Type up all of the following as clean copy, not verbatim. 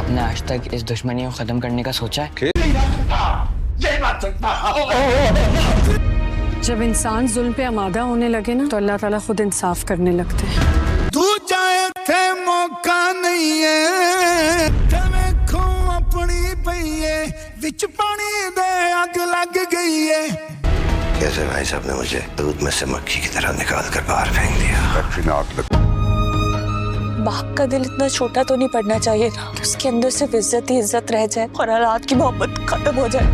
نے آج تک اس دشمنی کو ختم کرنے کا سوچا ہے؟ جب انسان ظلم پہ آمادہ ہونے لگے نا تو اللہ تعالیٰ خود انصاف کرنے لگتے ہیں. تو جائے تھے موقع نہیں ہے تے ویکھو اپنی پئیے وچ پانی دے اگ لگ گئی ہے. کیسے بھائی صاحب نے مجھے دودھ میں سے مکھی کی طرح نکال کر باہر پھینک دیا. باپ کا دل اتنا چھوٹا تو نہیں پڑنا چاہیے نا کہ اس کے اندر صرف عزت ہی عزت رہ جائے اور حالات کی محبت ختم ہو جائے.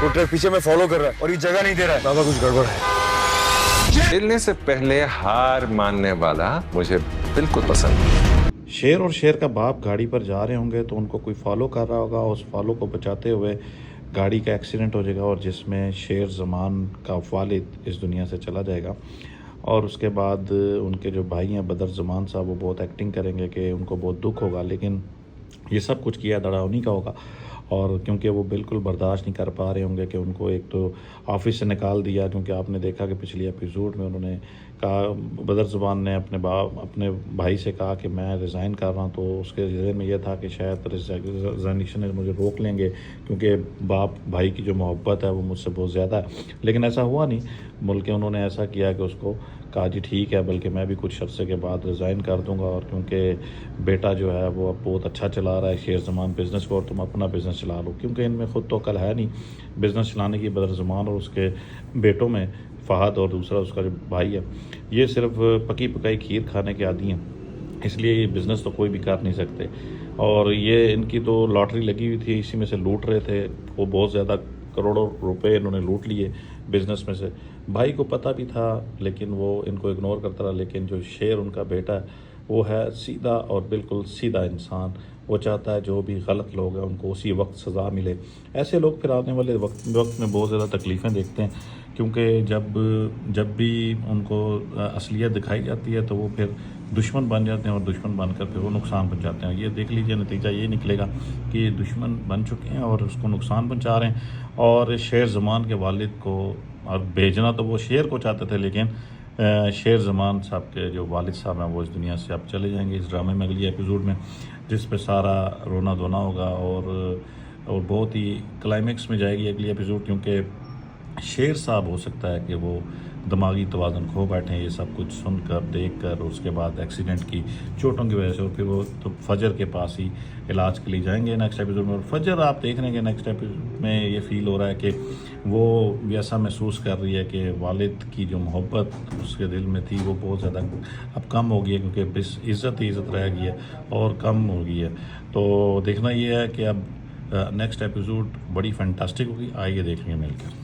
وہ ٹرک پیچھے میں فالو کر رہا ہے اور یہ جگہ نہیں دے رہا ہے. بابا کچھ گڑبڑ ہے. کھیلنے سے پہلے ہار ماننے والا مجھے بالکل پسند نہیں. شیر اور شیر کا باپ گاڑی پر جا رہے ہوں گے تو ان کو کوئی فالو کر رہا ہوگا. اس فالو کو بچاتے ہوئے گاڑی کا ایکسیڈنٹ ہو جائے گا اور جس میں شیر زمان کا والد اس دنیا سے چلا جائے گا. اور اس کے بعد ان کے جو بھائی ہیں بدر زمان صاحب وہ بہت ایکٹنگ کریں گے کہ ان کو بہت دکھ ہوگا، لیکن یہ سب کچھ کیا دڑا انہی کا ہوگا. اور کیونکہ وہ بالکل برداشت نہیں کر پا رہے ہوں گے کہ ان کو ایک تو آفس سے نکال دیا، کیونکہ آپ نے دیکھا کہ پچھلی ایپیسوڈ میں انہوں نے کہا، بدر زبان نے اپنے بھائی سے کہا کہ میں ریزائن کر رہا ہوں. تو اس کے ذہن میں یہ تھا کہ شاید ریزائنیشن مجھے روک لیں گے کیونکہ باپ بھائی کی جو محبت ہے وہ مجھ سے بہت زیادہ ہے. لیکن ایسا ہوا نہیں، بلکہ انہوں نے ایسا کیا کہ اس کو کہا جی ٹھیک ہے، بلکہ میں بھی کچھ عرصے کے بعد ریزائن کر دوں گا. اور کیونکہ بیٹا جو ہے وہ اب بہت اچھا چلا رہا ہے شیر زمان بزنس کو، اور تم اپنا بزنس چلا لو، کیونکہ ان میں خود تو عقل ہے نہیں بزنس چلانے کی. بدر زمان اور اس کے بیٹوں میں فہد اور دوسرا اس کا جو بھائی ہے یہ صرف پکی پکائی کھیر کھانے کے عادی ہیں، اس لیے یہ بزنس تو کوئی بھی کر نہیں سکتے. اور یہ ان کی تو لاٹری لگی ہوئی تھی، اسی میں سے لوٹ رہے تھے. وہ بہت زیادہ کروڑوں روپے انہوں نے لوٹ لیے بزنس میں سے. بھائی کو پتہ بھی تھا لیکن وہ ان کو اگنور کرتا رہا. لیکن جو شیر ان کا بیٹا ہے وہ ہے سیدھا اور بالکل سیدھا انسان. وہ چاہتا ہے جو بھی غلط لوگ ہیں ان کو اسی وقت سزا ملے. ایسے لوگ پھر آنے والے وقت میں بہت زیادہ تکلیفیں دیکھتے ہیں، کیونکہ جب بھی ان کو اصلیت دکھائی جاتی ہے تو وہ پھر دشمن بن جاتے ہیں، اور دشمن بن کر پھر وہ نقصان پہنچاتے ہیں. یہ دیکھ لیجئے نتیجہ یہ نکلے گا کہ یہ دشمن بن چکے ہیں اور اس کو نقصان پہنچا رہے ہیں. اور شیر زمان کے والد کو اور بھیجنا تو وہ شیر کو چاہتے تھے، لیکن شیر زمان صاحب کے جو والد صاحب ہیں وہ اس دنیا سے اب چلے جائیں گے اس ڈرامے میں اگلی ایپیسوڈ میں، جس پہ سارا رونا دھونا ہوگا. اور بہت ہی کلائمیکس میں جائے گی اگلی ایپیسوڈ، کیونکہ شیر صاحب ہو سکتا ہے کہ وہ دماغی توازن کھو بیٹھیں یہ سب کچھ سن کر دیکھ کر. اس کے بعد ایکسیڈنٹ کی چوٹوں کی وجہ سے، اور پھر وہ تو فجر کے پاس ہی علاج کے لیے جائیں گے نیکسٹ ایپیسوڈ میں. اور فجر آپ دیکھ رہے ہیں کہ نیکسٹ ایپیسوڈ میں یہ فیل ہو رہا ہے کہ وہ ایسا محسوس کر رہی ہے کہ والد کی جو محبت اس کے دل میں تھی وہ بہت زیادہ اب کم ہو گئی ہے، کیونکہ بس عزت ہی عزت رہ گئی ہے اور کم ہو گئی ہے. تو دیکھنا یہ ہے کہ اب نیکسٹ ایپیسوڈ بڑی فینٹاسٹک ہوگی. آئیے دیکھ لیں مل کر.